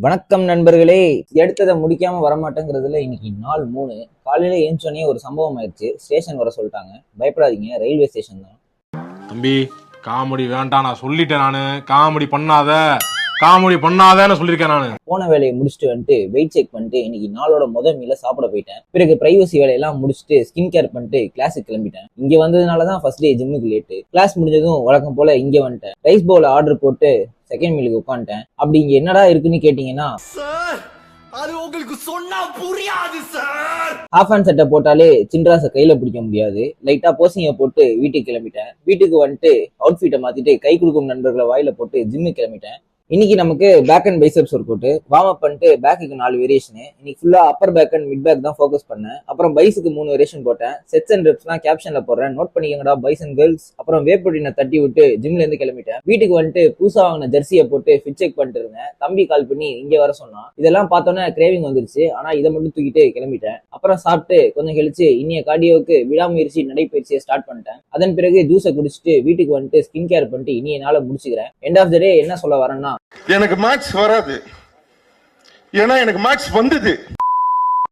வணக்கம் நண்பர்களே. எடுத்ததை முடிக்காம வரமாட்டேங்கிறதுல இன்னைக்கு நாள் 3. காலையில ஏஞ்சோடனே ஒரு சம்பவம் ஆயிடுச்சு. ஸ்டேஷன் வர சொல்லிட்டாங்க. பயப்படாதீங்க, ரயில்வே ஸ்டேஷன் தான். தம்பி காமெடி வேண்டாம், நான் சொல்லிட்டேன். நானு காமெடி பண்ணாதன்னு சொல்லியிருக்கேன். நானு போன வேலையை முடிச்சுட்டு வந்துட்டு வெயிட் செக் பண்ணிட்டு இன்னைக்கு நாளோட முதல் மீல சாப்பிட போயிட்டேன். பிறகு பிரைவசி வேலையெல்லாம் முடிச்சுட்டு ஸ்கின் கேர் பண்ணிட்டு கிளாஸுக்கு கிளம்பிட்டேன். இங்க வந்ததுனாலதான் ஃபர்ஸ்ட் டே ஜிம்முக்கு லேட்டு. கிளாஸ் முடிஞ்சதும் வழக்கம் போல இங்க வந்துட்டேன். ரைஸ் பவுல ஆர்டர் போட்டு செகண்ட் மீலுக்கு உட்காந்துட்டேன். அப்படி இங்க என்னடா இருக்குன்னு கேட்டீங்கன்னா, அது உங்களுக்கு சொன்னா புரியாது சார். ஹாஃப் ஹேண்ட் சட்டை போட்டாலே சின்ராசை கையில பிடிக்க முடியாது. லைட்டா போசிங்க போட்டு வீட்டுக்கு கிளம்பிட்டேன். வீட்டுக்கு வந்துட்டு அவுட்ஃபிட்டை மாத்திட்டு கை கொடுக்கும் நண்பர்களை வாயில போட்டு ஜிம்முக்கு கிளம்பிட்டேன். இன்னைக்கு நமக்கு back and biceps workout. Warm up பண்ணிட்டு பேக்குக்கு 4 வேரியேஷன். இன்னைக்கு ஃபுல்லா upper back and mid back தான் ஃபோக்கஸ் பண்ணேன். அப்புறம் பைஸுக்கு 3 வேரியேஷன் போட்டேன். செட்ஸ் அண்ட் ரெப்ஸ்லாம் கேப்ஷன்ல போடுறேன், நோட் பண்ணிக்கங்கடா பைஸ் அண்ட் கேர்ள்ஸ். அப்புறம் வே ப்ரோட்டீனை தட்டி விட்டு ஜிம்ல இருந்து கிளம்பிட்டேன். வீட்டுக்கு வந்துட்டு புதுசா வாங்கின ஜெர்சியை போட்டு ஃபிட் செக் பண்ணிட்டு இருந்தேன். தம்பி கால் பண்ணி இங்க வர சொன்னான். இதெல்லாம் பார்த்தோன்னே கிரேவிங் வந்துருச்சு. ஆனா இதை மட்டும் தூக்கிட்டு கிளம்பிட்டேன். அப்புறம் சாப்பிட்டு கொஞ்சம் கழிச்சு இன்னைய கார்டியோவுக்கு விடாமுயற்சி நடைப்பயிற்சியை ஸ்டார்ட் பண்ணிட்டேன். அதன் பிறகு ஜூஸை குடிச்சிட்டு வீட்டுக்கு வந்துட்டு ஸ்கின் கேர் பண்ணிட்டு இனிய நாளை முடிச்சுக்கிறேன். எண்ட் ஆஃப் த டே என்ன சொல்ல வரேன்னா, எனக்கு மேட்ச் வராது, ஏன்னா எனக்கு மேட்ச் வந்தது.